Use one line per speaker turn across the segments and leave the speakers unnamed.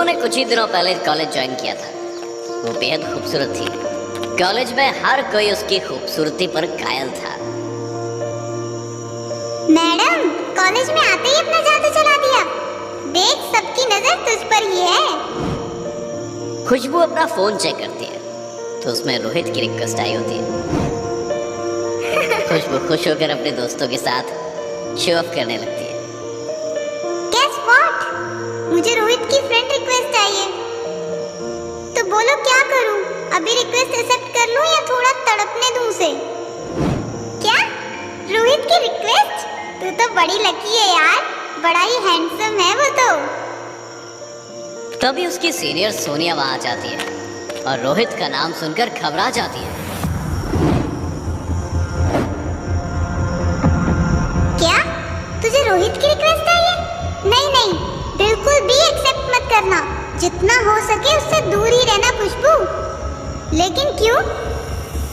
ने कुछ ही दिनों पहले कॉलेज ज्वाइन किया था। वो बेहद खूबसूरत थी। कॉलेज में हर कोई उसकी खूबसूरती पर कायल था।
मैडम, कॉलेज में आते ही अपना जादू चला दिया। देख, सबकी नजर तुझ पर ही है।
खुशबू अपना फोन चेक करती है तो उसमें रोहित की रिक्वेस्ट आई होती है। खुशबू खुश होकर अपने दोस्तों के साथ शो ऑफ करने लगती है।
Guess what? मुझे रोहित की फ्रेंड रिक्वेस्ट आई है। तो बोलो क्या करूं? अभी रिक्वेस्ट एक्सेप्ट कर लूं या थोड़ा तड़पने दूं उसे? क्या? रोहित की रिक्वेस्ट? तू तो बड़ी लकी है यार, बड़ा ही हैंडसम है वो तो।
तभी उसकी सीनियर सोनिया वहां आ जाती है और रोहित का नाम सुनकर घबरा जाती है।
क्या? तुझे रोहित की रिक्वेस्ट आई है? नहीं नहीं, बिल्कुल भी एक्सेप्ट मत करना। जितना हो सके उससे दूर ही रहना खुशबू। लेकिन क्यों?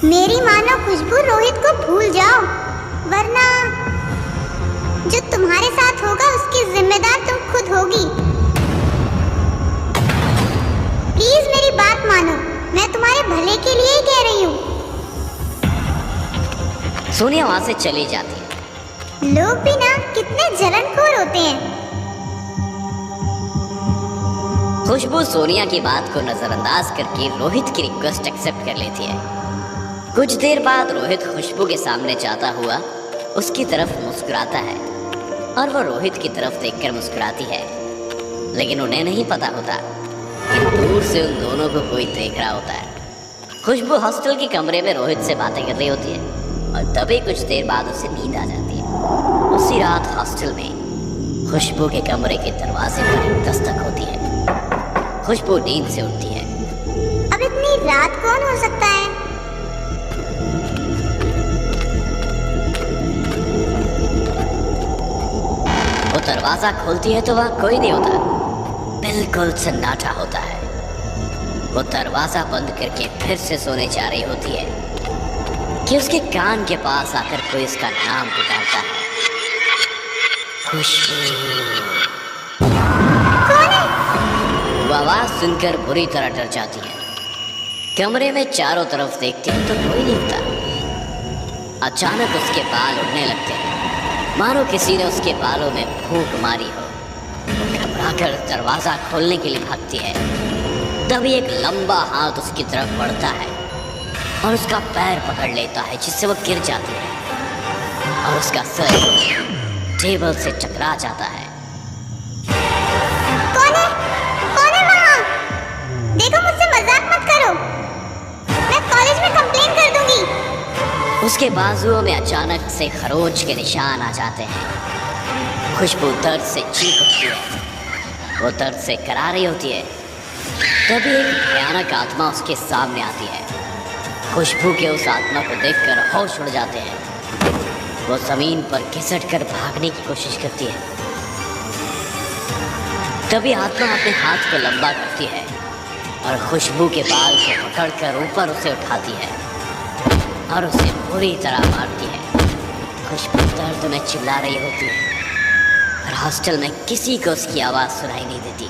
मेरी मानो खुशबू, रोहित को भूल जाओ, वरना जो तुम्हारे साथ होगा उसकी जिम्मेदार तुम खुद होगी। प्लीज मेरी बात मानो, मैं तुम्हारे भले के लिए ही कह रही हूँ।
सोनिया वहां से चली जाती है।
लोग भी ना कितने जलनखोर होते हैं।
खुशबू सोनिया की बात को नजरअंदाज करके रोहित की रिक्वेस्ट एक्सेप्ट कर लेती है। कुछ देर बाद रोहित खुशबू के सामने जाता हुआ उसकी तरफ मुस्कुराता है और वो रोहित की तरफ देखकर मुस्कुराती है, लेकिन उन्हें नहीं पता होता कि दूर से उन दोनों को कोई देख रहा होता है। खुशबू हॉस्टल के कमरे में रोहित से बातें कर रही होती है और तभी कुछ देर बाद उसे नींद आ जाती है। उसी रात हॉस्टल में खुशबू के कमरे के दरवाजे पर दस्तक होती है। खुशबू नींद से उठती है।
अब इतनी रात कौन हो सकता है?
वो दरवाजा खोलती है तो वहां कोई नहीं होता, बिल्कुल सन्नाटा होता है। वो दरवाजा बंद करके फिर से सोने जा रही होती है कि उसके कान के पास आकर कोई उसका नाम पुकारता है, खुशबू। वो आवाज सुनकर बुरी तरह डर जाती है। कमरे में चारों तरफ देखती है तो कोई नहीं होता। अचानक उसके बाल उड़ने लगते हैं, मानो किसी ने उसके बालों में फूंक मारी हो। वो घबराकर दरवाजा खोलने के लिए भागती है। तभी एक लंबा हाथ उसकी तरफ बढ़ता है और उसका पैर पकड़ लेता है, जिससे वो गिर जाती है और उसका सर टेबल से टकरा जाता है।
कौन है? कौन है वहाँ? देखो, मुझसे मजाक मत करो, मैं कॉलेज में कंप्लेन कर दूंगी।
उसके बाजुओं में अचानक से खरोच के निशान आ जाते हैं। खुशबू दर्द से चीख उठती है। वो दर्द से करा रही होती है। तभी एक भयानक आत्मा उसके सामने आती है। खुशबू के उस आत्मा को देखकर होश उड़ जाते हैं। वो जमीन पर घिसट कर भागने की कोशिश करती है। तभी आत्मा अपने हाथ को लंबा करती है और खुशबू के बाल को पकड़कर ऊपर उसे उठाती है और उसे बुरी तरह मारती है। खुशबू दर्द में चिल्ला रही होती है और हॉस्टल में किसी को उसकी आवाज सुनाई नहीं देती।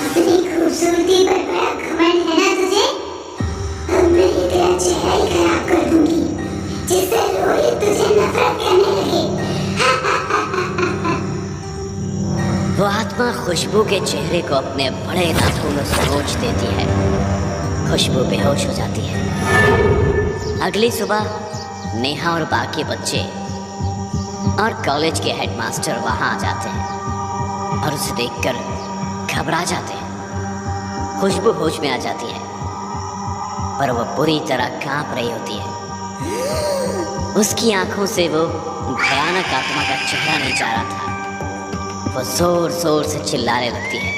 अपनी खूबसूरती पर बड़ा घमंड है ना तुझे? अब मैं ही तेरा चेहरा ही खराब कर दूंगी, जिससे रोहित तुझे नफरत करने लगे।
वो आत्मा खुशबू के चेहरे को अपने बड़े नाखूनों से नोच देती है। खुशबू बेहोश हो जाती है। अगली सुबह नेहा और बाकी बच्चे और कॉलेज के हेडमास्टर वहां आ जाते हैं और उसे देखकर घबरा जाते हैं। खुशबू होश में आ जाती है, पर वो बुरी तरह कांप रही होती है। उसकी आंखों से वो भयानक आत्मा का चेहरा नहीं जा रहा था। वो जोर जोर से चिल्लाने लगती है।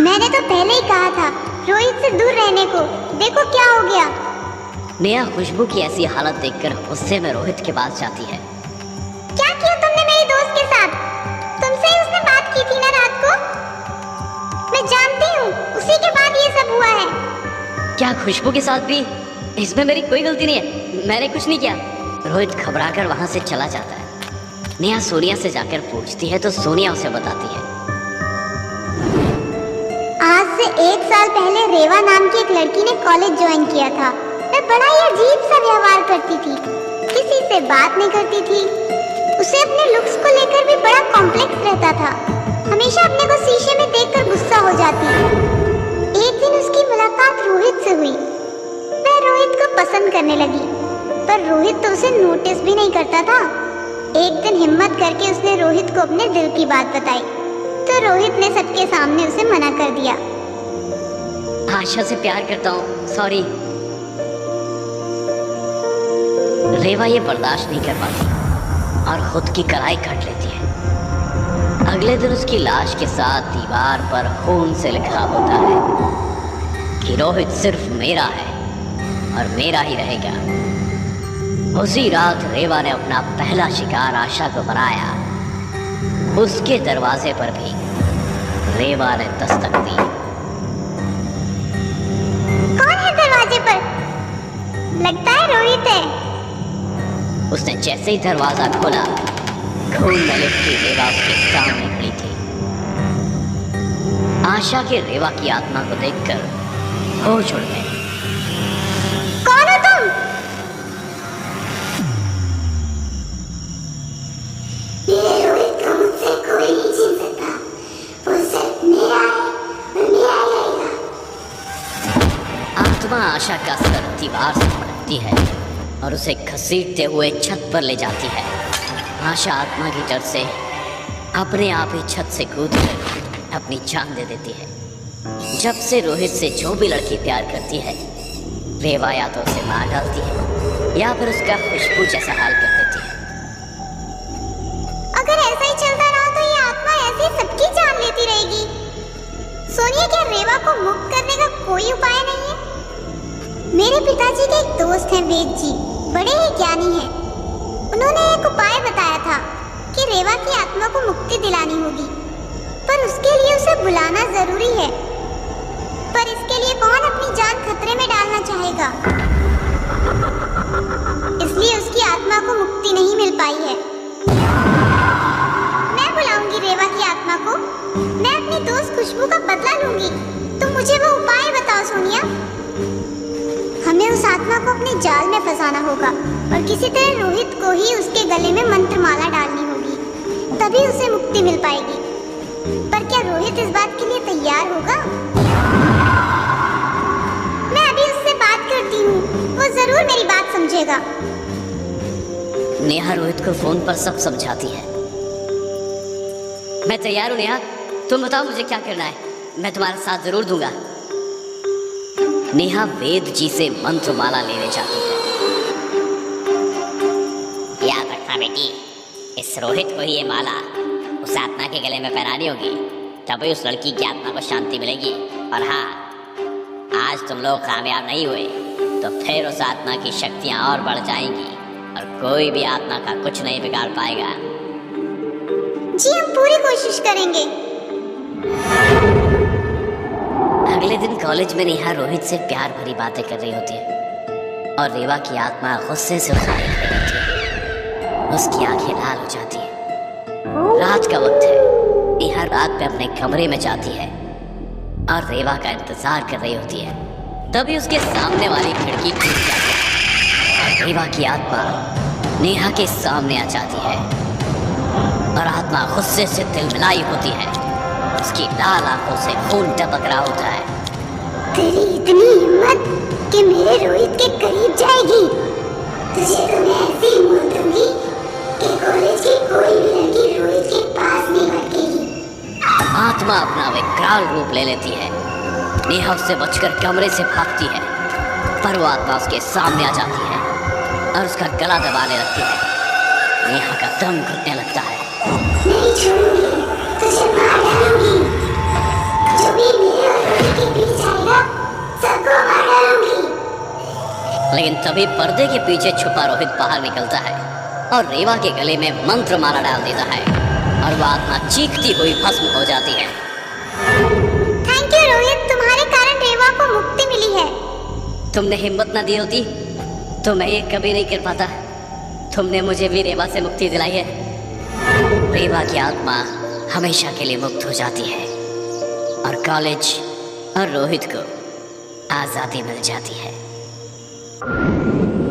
मैंने तो पहले ही कहा था रोहित से दूर रहने को, देखो क्या हो गया।
नेहा खुशबू की ऐसी हालत देखकर गुस्से में रोहित के पास जाती है।
क्या किया तुमने मेरी दोस्त के साथ? तुमसे ही उसने बात की थी ना रात को? मैं जानती हूँ, उसी के बाद ये सब हुआ है।
क्या खुशबू के साथ भी? इसमें मेरी कोई गलती नहीं है, मैंने कुछ नहीं किया। रोहित घबराकर वहां से चला जाता है। नेहा सोनिया से जाकर पूछती है तो सोनिया उसे बताती है।
से 1 साल पहले रेवा नाम की एक लड़की ने कॉलेज ज्वाइन किया था। वह बड़ा ही अजीब सा व्यवहार करती थी, किसी से बात नहीं करती थी। उसे अपने लुक्स को लेकर भी बड़ा कॉम्प्लेक्स रहता था। हमेशा अपने को शीशे में देखकर गुस्सा हो जाती। एक दिन उसकी मुलाकात रोहित से हुई। वह रोहित को पसंद करने लगी, पर रोहित तो उसे नोटिस भी नहीं करता था। एक दिन हिम्मत करके उसने रोहित को अपने दिल की बात बताई, तो रोहित ने सबके सामने उसे मना कर दिया।
आशा से प्यार करता हूँ, सॉरी। रेवा ये बर्दाश्त नहीं कर पाती और खुद की कलाई काट लेती है। अगले दिन उसकी लाश के साथ दीवार पर खून से लिखा होता है कि रोहित सिर्फ मेरा है और मेरा ही रहेगा। उसी रात रेवा ने अपना पहला शिकार आशा को बनाया। उसके दरवाजे पर भी रेवा ने दस्तक दी।
कौन है दरवाजे पर? लगता है रोहित है।
उसने जैसे ही दरवाजा खोला, खून में लिपटी रेवा उसके सामने खड़ी थी। आशा के रेवा की आत्मा को देखकर होश उड़ गए।
कौन हो तुम?
मेरे रोहित को मुझसे कोई नहीं छीन सकता। वो सिर्फ मेरा है और मेरा ही रहेगा।
आत्मा आशा का सर दीवार से पटकती है और उसे घसीटते हुए छत पर ले जाती है। आशा आत्मा की डर से अपने आप ही छत से कूदकर अपनी जान दे देती है। जब से रोहित से जो भी लड़की प्यार करती है, रेवा या तो उसे मार डालती है या फिर उसका खुशबू जैसा हाल कर देती है।
अगर ऐसा ही चलता रहा तो ये आत्मा ऐसे ही सबकी जान लेती रहेगी। सोनिया, क्या रेवा को मुक्त करने का कोई उपाय नहीं है? मेरे पिताजी के एक दोस्त हैं वेद जी, बड़े ही ज्ञानी हैं। उन्होंने एक उपाय बताया था कि रेवा की आत्मा को मुक्ति दिलानी होगी, पर उसके लिए उसे बुलाना जरूरी है। पर इसके लिए कौन अपनी जान खतरे में डालना चाहेगा? इसलिए उसकी आत्मा को मुक्ति नहीं मिल पाई है। मैं बुलाऊंगी रेवा की आत्मा को। मैं अपनी दोस्त खुशबू का बदला लूंगी। तुम मुझे वो उपाय बताओ सोनिया। हमें उस आत्मा को अपने जाल में फंसाना होगा और किसी तरह रोहित को ही उसके गले में मंत्रमाला डालनी होगी, तभी उसे मुक्ति मिल पाएगी। पर क्या रोहित इस बात के लिए तैयार होगा? मैं अभी उससे बात करती हूँ, वो जरूर मेरी बात समझेगा।
नेहा रोहित को फोन पर सब समझाती है। मैं तैयार हूँ नेहा, तुम बताओ मुझे क्या करना है, मैं तुम्हारा साथ जरूर दूंगा। नेहा वेद जी से मंत्रमाला लेने जाती है। याद रखना बेटी, इस रोहित को ही ये माला उस आत्मा के गले में पहनानी होगी, तभी उस लड़की की आत्मा को शांति मिलेगी। और हाँ, आज तुम लोग कामयाब नहीं हुए तो फिर उस आत्मा की शक्तियां और बढ़ जाएंगी और कोई भी आत्मा का कुछ नहीं बिगाड़ पाएगा।
जी, हम पूरी कोशिश करेंगे।
अगले दिन कॉलेज में नेहा रोहित से प्यार भरी बातें कर रही होती है और रेवा की आत्मा गुस्से से उसे देख रही होती है। उसकी आंखें लाल हो जाती है। रात का वक्त है। नेहा रात में अपने कमरे में जाती है और रेवा का इंतजार कर रही होती है। तभी उसके सामने वाली खिड़की खुल जाती है और रेवा की आत्मा नेहा के सामने आ जाती है और आत्मा गुस्से से तिलमिलाई होती है। उसकी लाल आंखों से खून टपक रहा होता है।
तेरी इतनी हिम्मत कि मेरे रोहित के करीब जाएगी? तुझे तो मैं ऐसी मोल दूंगी कि कॉलेज की कोई भी लड़की रोहित के पास नहीं भटकेगी।
आत्मा अपना विकराल रूप ले लेती है। नेहा उससे बचकर कमरे से भागती है, पर वो आत्मा उसके सामने आ जाती है और उसका गला दबाने लगती है। नेहा का दम घुटने लगता है।
नहीं छोड़ूंगी, तुझे मार डालूंगी। जो भी मेरे और रोहित के बीच आएगा, सबको मार डालूंगी।
लेकिन तभी पर्दे के पीछे छुपा रोहित बाहर निकलता है और रेवा के गले में मंत्र माला डाल देता है और वह आत्मा चीखती हुई भस्म हो जाती है।
थैंक यू रोहित, तुम्हारे कारण रेवा को मुक्ति मिली है।
तुमने हिम्मत न दी होती तो मैं ये कभी नहीं कर पाता। तुमने मुझे भी रेवा से मुक्ति दिलाई है। रेवा की आत्मा हमेशा के लिए मुक्त हो जाती है और कॉलेज और रोहित को आज़ादी मिल जाती है।